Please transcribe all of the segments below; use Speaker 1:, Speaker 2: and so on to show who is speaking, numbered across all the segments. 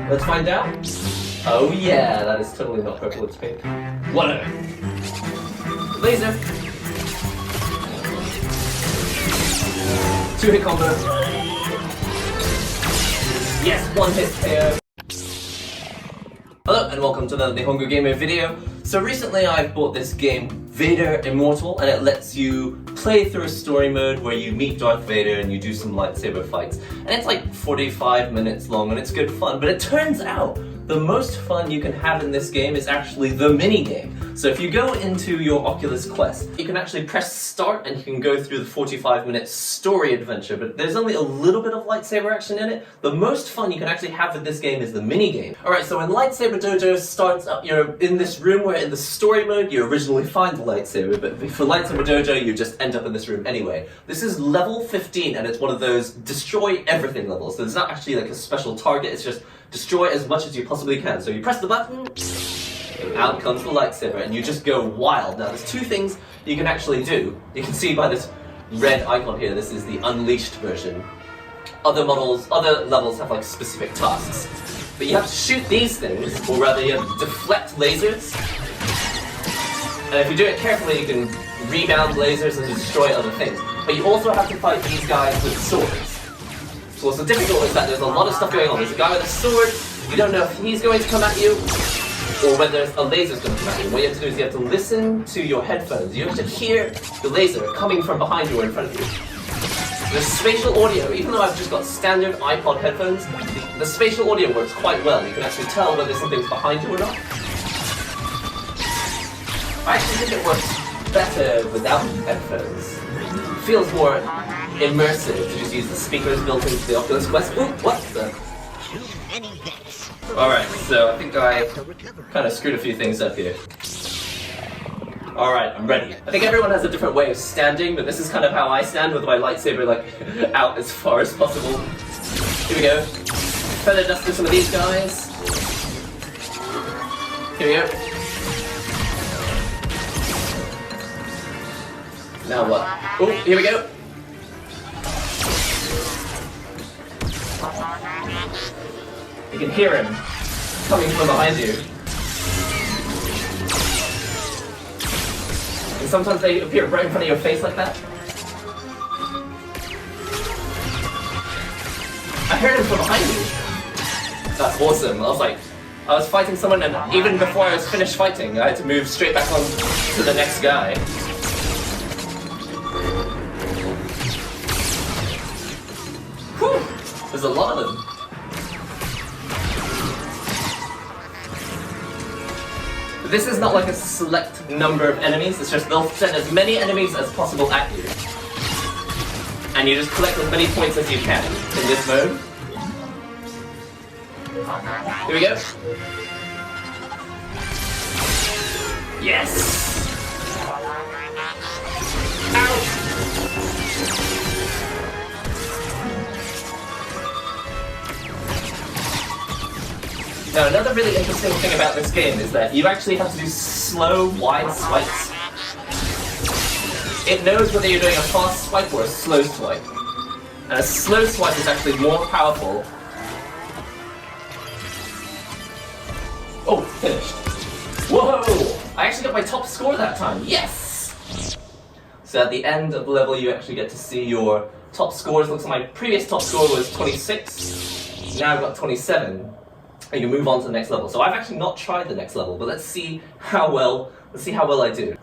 Speaker 1: Let's find out. Oh yeah, that is totally not purple, it's pink. Whatever. Laser. 2-hit combo. Yes, 1-hit KO. Hello and welcome to the NihongoGamer video. So recently I've bought this game, Vader Immortal, and it lets you play through a story mode where you meet Darth Vader and you do some lightsaber fights. And it's like 45 minutes long and it's good fun, but it turns out the most fun you can have in this game is actually the minigame. So if you go into your Oculus Quest, you can actually press start and you can go through the 45-minute story adventure, but there's only a little bit of lightsaber action in it. The most fun you can actually have with this game is the minigame. Alright, so when Light Saber Dojo starts up, you're in this room where in the story mode you originally find the lightsaber, but for Light Saber Dojo you just end up in this room anyway. This is level 15 and it's one of those destroy everything levels, so it's not actually like a special target, it's just destroy as much as you possibly can. So you press the button, and out comes the lightsaber, and you just go wild. Now there's two things you can actually do. You can see by this red icon here, this is the unleashed version. Other levels have like specific tasks. But you have to shoot these things, or rather you have to deflect lasers. And if you do it carefully, you can rebound lasers and destroy other things. But you also have to fight these guys with swords. So what's so difficult is that there's a lot of stuff going on. There's a guy with a sword, you don't know if he's going to come at you, or whether a laser's going to come at you. What you have to do is you have to listen to your headphones. You have to hear the laser coming from behind you or in front of you. The spatial audio, even though I've just got standard iPod headphones, the spatial audio works quite well. You can actually tell whether something's behind you or not. I actually think it works better without headphones. It feels more immersive to just use the speakers built into the Oculus Quest. Ooh, what the? Alright, so I think I kind of screwed a few things up here. Alright, I'm ready. I think everyone has a different way of standing, but this is kind of how I stand with my lightsaber like out as far as possible. Here we go. Feather duster some of these guys. Here we go. Now what? Oh, here we go. You can hear him coming from behind you. And sometimes they appear right in front of your face like that. I heard him from behind you. That's awesome. I was fighting someone and even before I was finished fighting, I had to move straight back on to the next guy. Whew, there's a lot of them. This is not like a select number of enemies, it's just they'll send as many enemies as possible at you. And you just collect as many points as you can in this mode. Here we go. Yes! Ow! Now, another really interesting thing about this game is that you actually have to do slow, wide swipes. It knows whether you're doing a fast swipe or a slow swipe. And a slow swipe is actually more powerful. Oh, finished. Whoa! I actually got my top score that time, yes! So at the end of the level you actually get to see your top scores. Looks like my previous top score was 26. Now I've got 27. And you can move on to the next level. So I've actually not tried the next level, but let's see how well I do.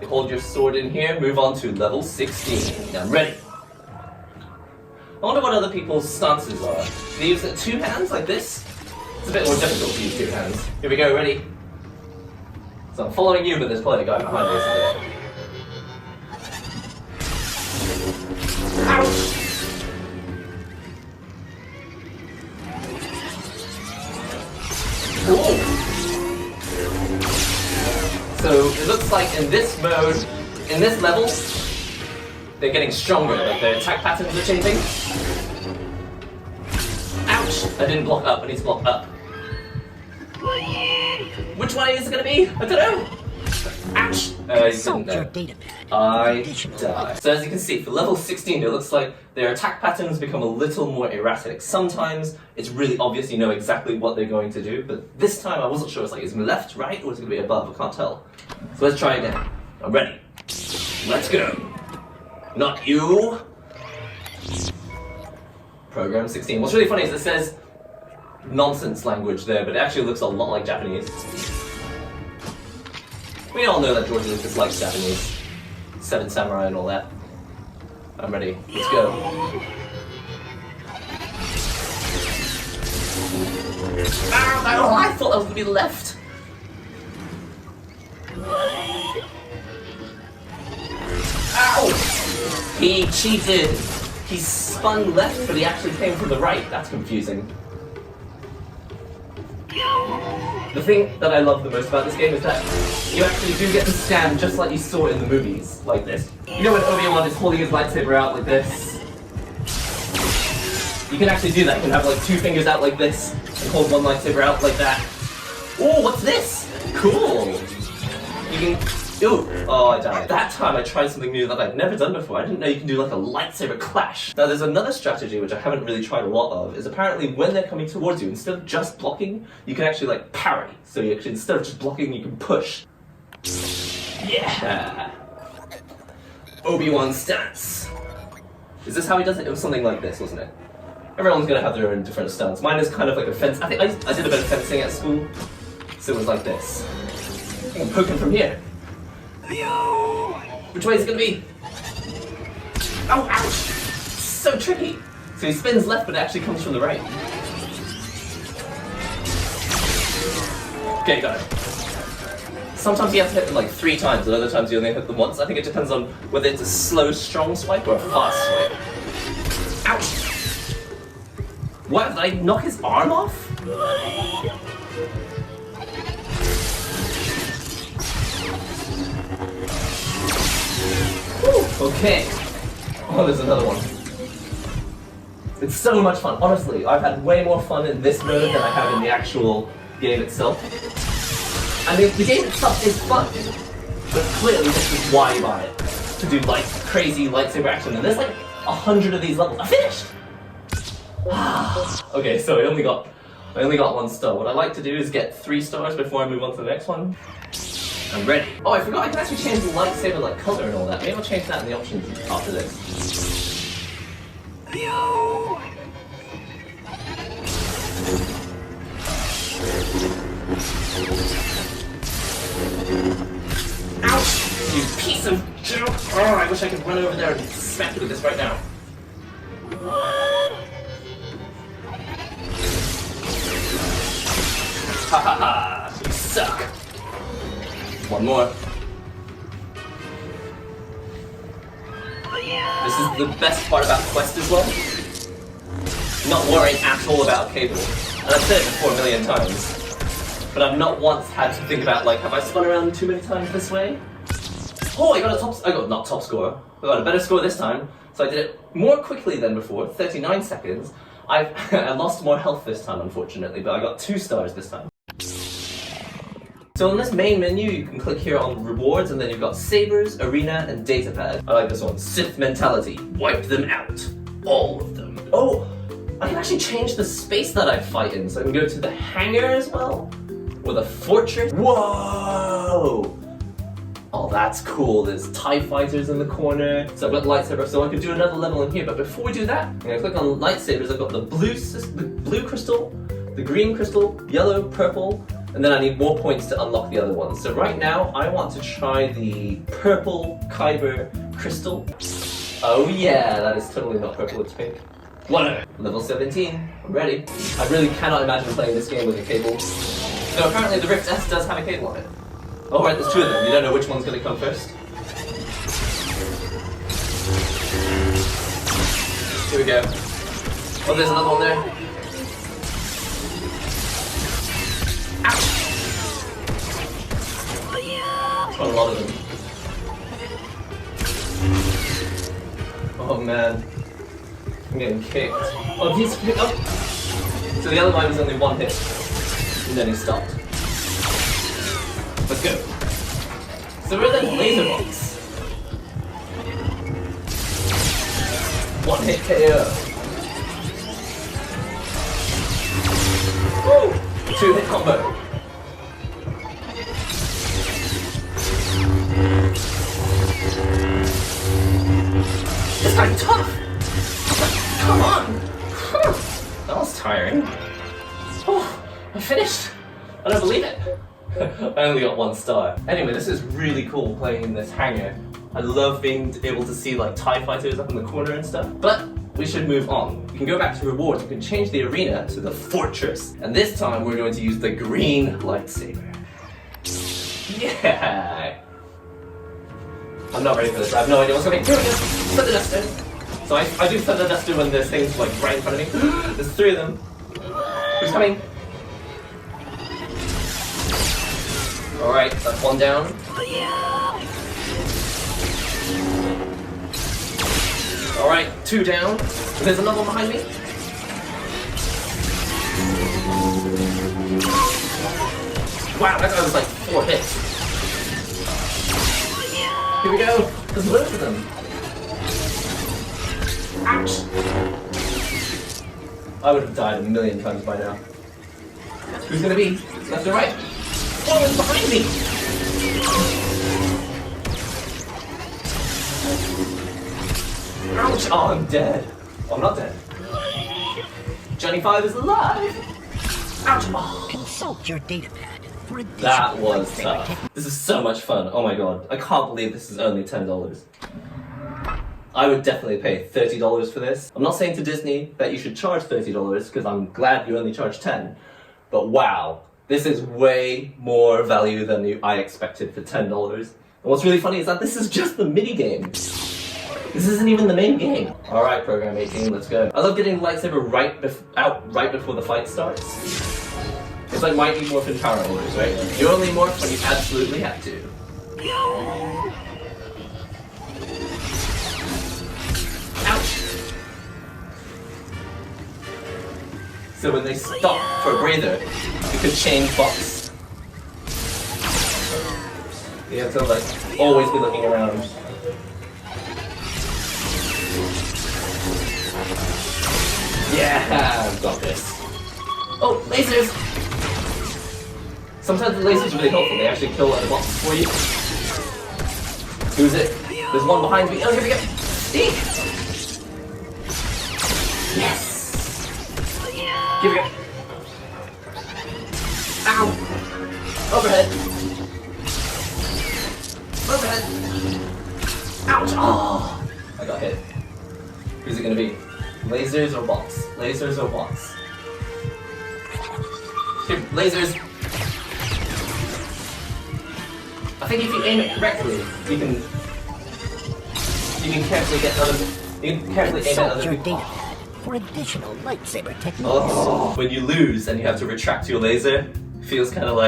Speaker 1: You hold your sword in here, move on to level 16. Now I'm ready. I wonder what other people's stances are. Do they use it two hands like this? It's a bit more difficult to use two hands. Here we go, ready? So I'm following you, but there's probably a guy behind me, isn't there? Ouch! Cool. So it looks like in this mode, in this level, they're getting stronger, like their attack patterns are changing. Ouch! I didn't block up, I need to block up. Which way is it gonna be? I don't know! Ouch! Consult your datapad. I die. So as you can see, for level 16 it looks like their attack patterns become a little more erratic. Sometimes it's really obvious, you know exactly what they're going to do, but this time I wasn't sure. It's like, is it left, right, or is it going to be above? I can't tell. So let's try again. I'm ready. Let's go. Not you. Program 16. What's really funny is it says nonsense language there, but it actually looks a lot like Japanese. We all know that George Lucas likes Japanese. Seven Samurai and all that. I'm ready. Let's go. Ow, I thought that was going to be left. Ow! He cheated. He spun left, but he actually came from the right. That's confusing. The thing that I love the most about this game is that you actually do get to stand just like you saw in the movies, like this. You know when Obi-Wan is holding his lightsaber out like this? You can actually do that. You can have like two fingers out like this, and hold one lightsaber out like that. Oh, what's this? Cool! You can... Ooh, oh, I died. That time I tried something new that I'd never done before. I didn't know you can do like a lightsaber clash. Now there's another strategy which I haven't really tried a lot of, is apparently when they're coming towards you, instead of just blocking, you can actually like parry. So you actually, instead of just blocking, you can push. Yeah! Obi-Wan stance. Is this how he does it? It was something like this, wasn't it? Everyone's gonna have their own different stance. Mine is kind of like a fence. I think I did a bit of fencing at school, so it was like this. I can poke him from here. Which way is it gonna be? Oh, ouch! So tricky! So he spins left, but it actually comes from the right. Okay, got it. Sometimes you have to hit them like 3 times, and other times you only hit them once. I think it depends on whether it's a slow, strong swipe or a fast swipe. Ouch! What? Did I knock his arm off? Woo, okay. Oh, there's another one. It's so much fun. Honestly, I've had way more fun in this mode than I have in the actual game itself. I mean, the game itself is fun, but clearly this is why you buy it. To do like crazy lightsaber action, and there's like 100 of these levels. I finished! Okay, so I only got 1 star. What I like to do is get 3 stars before I move on to the next one. I'm ready. Oh, I forgot I can actually change the lightsaber like color and all that. Maybe I'll change that in the options after this. Ouch! You piece of junk! Oh, I wish I could run over there and smack you with this right now. Ha ha ha! You suck! One more. This is the best part about Quest as well. Not worrying at all about cable. And I've said it before a million times. But I've not once had to think about, like, have I spun around too many times this way? Oh, I got not top score. I got a better score this time. So I did it more quickly than before, 39 seconds. I lost more health this time, unfortunately, but I got 2 stars this time. So in this main menu, you can click here on rewards, and then you've got sabers, arena, and datapad. I like this one. Sith mentality. Wipe them out. All of them. Oh, I can actually change the space that I fight in, so I can go to the hangar as well, or the fortress. Whoa! Oh, that's cool. There's TIE fighters in the corner. So I've got lightsaber, so I could do another level in here. But before we do that, I'm gonna click on lightsabers. I've got the blue crystal, the green crystal, yellow, purple, and then I need more points to unlock the other ones. So right now, I want to try the purple Kyber crystal. Oh yeah, that is totally not purple, it's pink. Whatever. Level 17, I'm ready. I really cannot imagine playing this game with a cable. No, apparently the Rift S does have a cable on it. Oh right, there's 2 of them. You don't know which one's going to come first. Here we go. Oh, there's another one there. Ouch! Quite a lot of them. Oh man. I'm getting kicked. Oh, he's... Oh! So the other guy was only 1 hit. And then he stopped. Let's go. So we're in laser box. One hit KO. Woo! 2-hit combo. This guy's tough! Come on! That was tiring. Oh, I finished! I don't believe it! I only got 1 star. Anyway, this is really cool playing in this hangar. I love being able to see like TIE fighters up in the corner and stuff. But we should move on. We can go back to rewards. We can change the arena to the fortress. And this time we're going to use the green lightsaber. Yeah! I'm not ready for this. I have no idea what's coming. Here we go! Thunder Duster! So I do Thunder Duster when there's things like right in front of me. There's 3 of them. Who's coming? Alright, that's 1 down. Alright, 2 down. There's another one behind me. Wow, that guy was like 4 hits. Here we go. There's loads of them. Ouch! I would have died a million times by now. Who's gonna be? Left or right? Oh, it's behind me! Ouch! Oh, I'm dead. Oh, I'm not dead. Johnny 5 is alive! Ouch! Oh.
Speaker 2: Consult your datapad.
Speaker 1: That was tough. This is so much fun. Oh my god. I can't believe this is only $10. I would definitely pay $30 for this. I'm not saying to Disney that you should charge $30 because I'm glad you only charge 10. But wow, this is way more value than I expected for $10. And what's really funny is that this is just the minigame. This isn't even the main game. Alright, Program 18, let's go. I love getting lightsaber out right before the fight starts. It's like Mighty Morphin Power Holders, right? You only morph when you absolutely have to. Ouch! So when they stop for a breather, you can change box. You have to like always be looking around. Yeah, I've got this. Oh, lasers! Sometimes the lasers are really helpful. They actually kill other boxes for you. Who's it? There's one behind me. Oh, here we go. Eek! Yes! Here we go. Ow! Overhead. Overhead. Ouch! Oh! I got hit. Who's it gonna be? Lasers or box? Lasers or box? Here, lasers! I think if you aim it correctly, you can carefully get other. You can carefully aim at other people.
Speaker 2: For additional lightsaber techniques.
Speaker 1: Oh, when you lose and you have to retract your laser, it feels kind of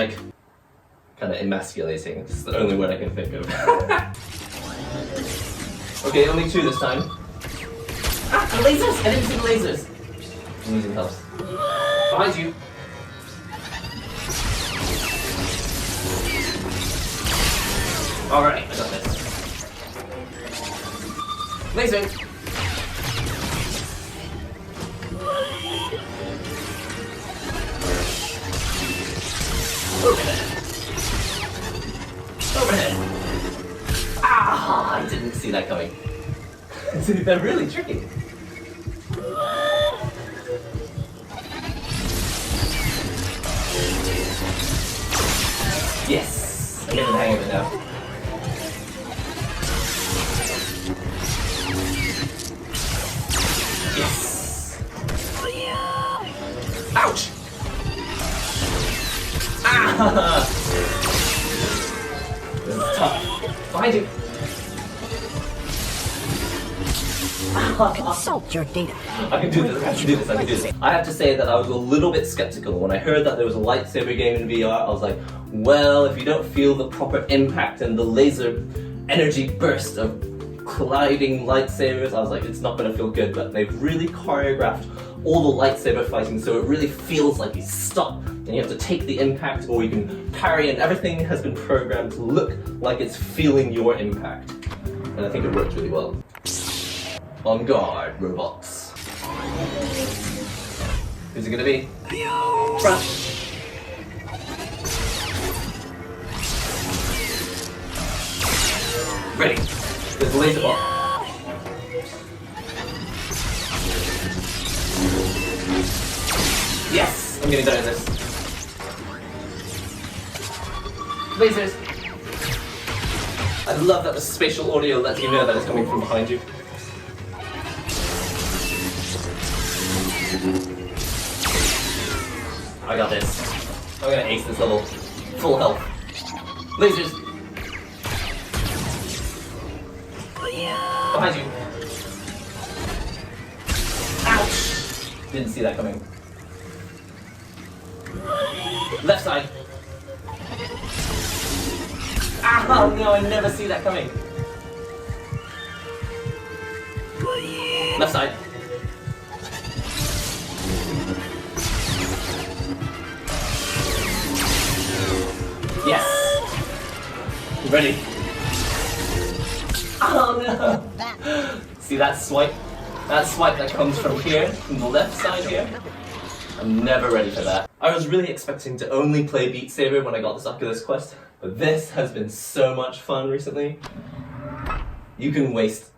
Speaker 1: emasculating. It's the only word I can think of. Okay, only 2 this time. Ah, the lasers! I didn't see the lasers. I'm using helps. Behind you. Alright, I got this. Laser! Overhead! Overhead! Ah! I didn't see that coming. They're really tricky. Yes! I'm getting the hang of it now. Yes! Ouch! Ah! This is tough. Behind you!
Speaker 2: Consult your data.
Speaker 1: I can do this, I can do this, I can do this. I have to say that I was a little bit skeptical. When I heard that there was a lightsaber game in VR, I was like, well, if you don't feel the proper impact and the laser energy burst of colliding lightsabers, I was like, it's not gonna feel good, but they've really choreographed all the lightsaber fighting, so it really feels like he's stuck and you have to take the impact, or you can parry, and everything has been programmed to look like it's feeling your impact. And I think it works really well. On guard, robots. Who's it gonna be? Front. Ready. There's a laser ball. Yes! I'm getting better at this. Lasers! I love that the spatial audio lets you know that it's coming from behind you. I got this. I'm gonna ace this level. Full health. Lasers! Behind you. Ouch! Didn't see that coming. Left side. Oh no, I never see that coming. Left side. Yes. Ready. Oh no. See that swipe? That swipe that comes from here, from the left side here? I'm never ready for that. I was really expecting to only play Beat Saber when I got this Oculus Quest, but this has been so much fun recently. You can waste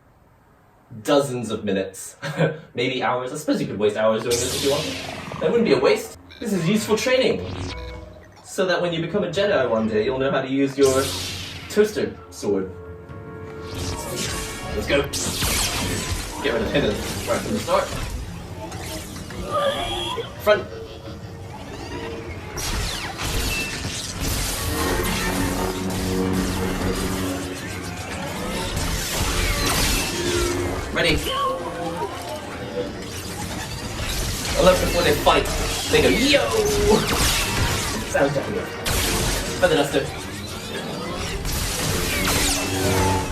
Speaker 1: dozens of minutes, maybe hours. I suppose you could waste hours doing this if you want. That wouldn't be a waste. This is useful training. So that when you become a Jedi one day, you'll know how to use your toaster sword. Let's go. Get rid of hidden right from the start. Front. Ready. I love before they fight, they go, yo! Sounds definitely good. Feather duster.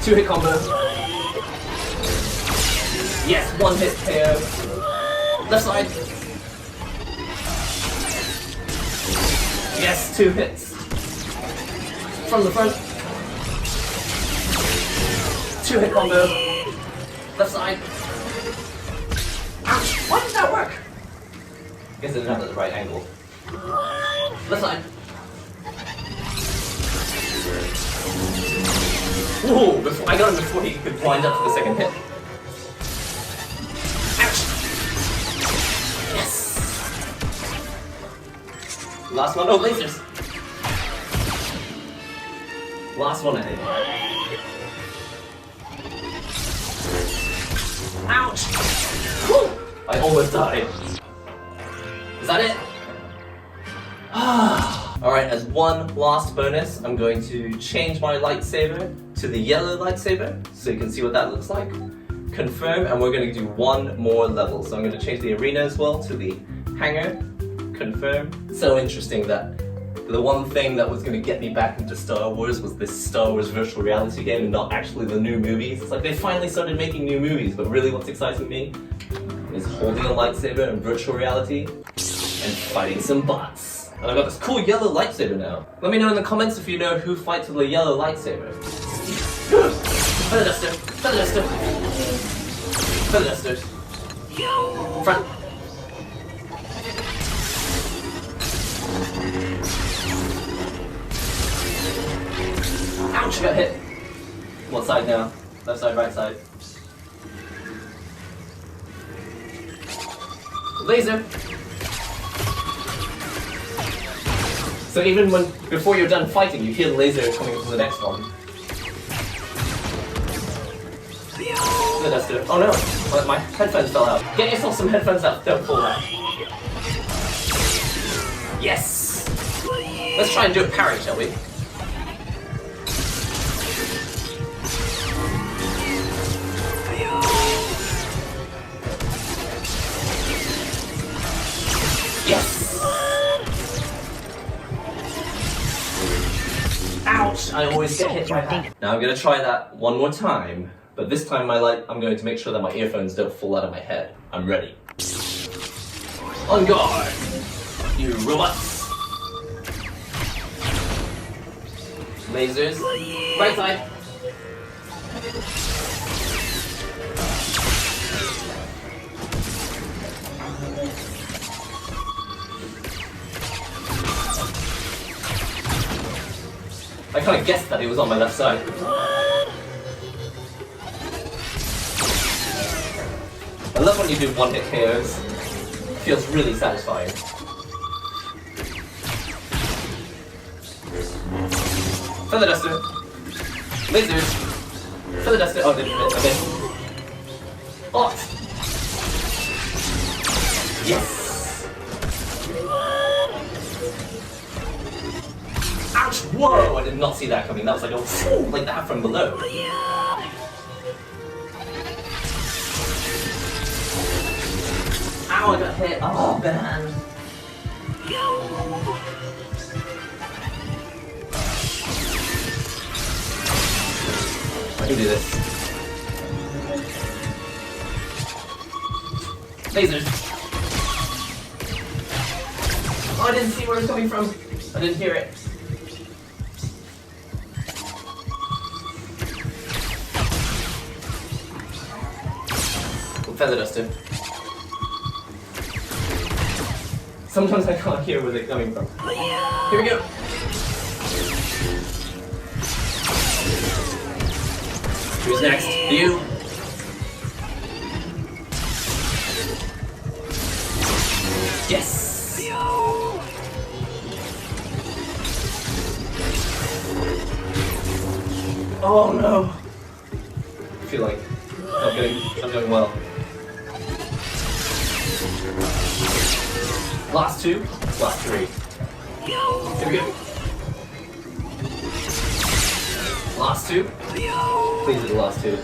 Speaker 1: 2-hit combo. Yes, 1-hit KO. Left side. Yes, 2 hits. From the front. 2-hit combo. Left side. Ouch! Why did that work? Guess I didn't have it at the right angle. Left side. Whoa! Before, I got him before he could wind up for the second hit. Ouch! Yes! Last one. Oh, lasers! Last one I hit. Ouch! Whew. I almost died. Is that it? Alright, as one last bonus, I'm going to change my lightsaber to the yellow lightsaber, so you can see what that looks like. Confirm, and we're going to do one more level. So I'm going to change the arena as well to the hangar. Confirm. So interesting that the one thing that was going to get me back into Star Wars was this Star Wars virtual reality game and not actually the new movies. It's like they finally started making new movies, but really what's exciting me is holding a lightsaber in virtual reality and fighting some bots. And I've got this cool yellow lightsaber now. Let me know in the comments if you know who fights with a yellow lightsaber. Feather duster, feather duster, feather dusters. Front. Ouch, got hit. What side now? Left side, right side. Laser. So even when, before you're done fighting, you hear the laser coming from the next one. The duster. Oh no, my headphones fell out. Get yourself some headphones out, don't fall out. Yes! Let's try and do a parry, shall we? Yes! Ouch! I always get hit by that. Now I'm gonna try that one more time, but this time I'm going to make sure that my earphones don't fall out of my head. I'm ready. On guard! You robots! Lasers. Right side! I kind of guessed that he was on my left side. I love when you do one-hit KOs. Feels really satisfying. Feather duster. Lasers. Feather duster. Oh, didn't hit. Okay. Oh. Yes. Ouch! Whoa! I did not see that coming. That was like a like that from below. Ow! I got hit. Oh man. I can do this. Lasers. Oh, I didn't see where it was coming from. I didn't hear it. Feather duster. Sometimes I can't hear where they're coming from. Here we go. Who's next? You. Yes. Oh no. I feel like I'm doing well. Last two, last three. Here we go. Last two. Please do the last two.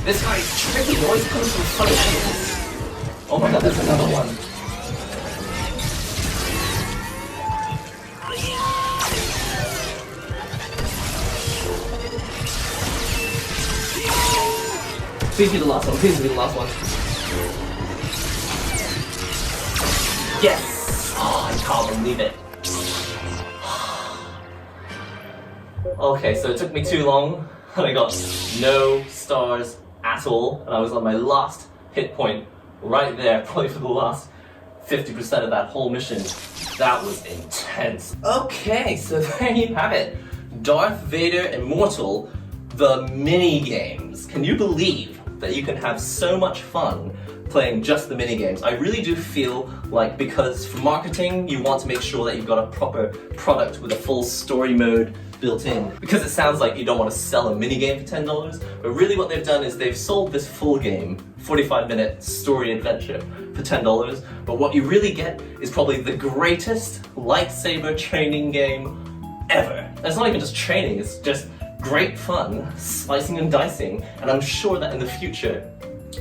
Speaker 1: This guy is tricky, he always comes from funny angles. Oh my god, there's another one. Please be the last one, please be the last one. Yes! Oh, I can't believe it. Okay, so it took me too long, and I got no stars at all, and I was on my last hit point right there, probably for the last 50% of that whole mission. That was intense. Okay, so there you have it. Darth Vader Immortal, the mini-games. Can you believe that you can have so much fun playing just the mini-games? I really do feel like, because for marketing, you want to make sure that you've got a proper product with a full story mode built in. Because it sounds like you don't want to sell a mini-game for $10, but really what they've done is they've sold this full game, 45-minute story adventure, for $10, but what you really get is probably the greatest lightsaber training game ever. It's not even just training, it's just great fun, slicing and dicing, and I'm sure that in the future,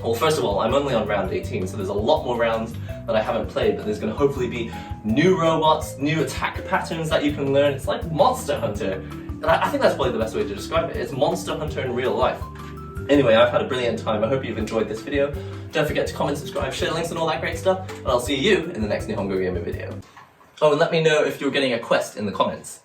Speaker 1: well, first of all, I'm only on round 18, so there's a lot more rounds that I haven't played, but there's going to hopefully be new robots, new attack patterns that you can learn. It's like Monster Hunter, and I think that's probably the best way to describe it. It's Monster Hunter in real life. Anyway, I've had a brilliant time. I hope you've enjoyed this video. Don't forget to comment, subscribe, share links and all that great stuff, and I'll see you in the next NihongoGamer video. Oh, and let me know if you're getting a quest in the comments.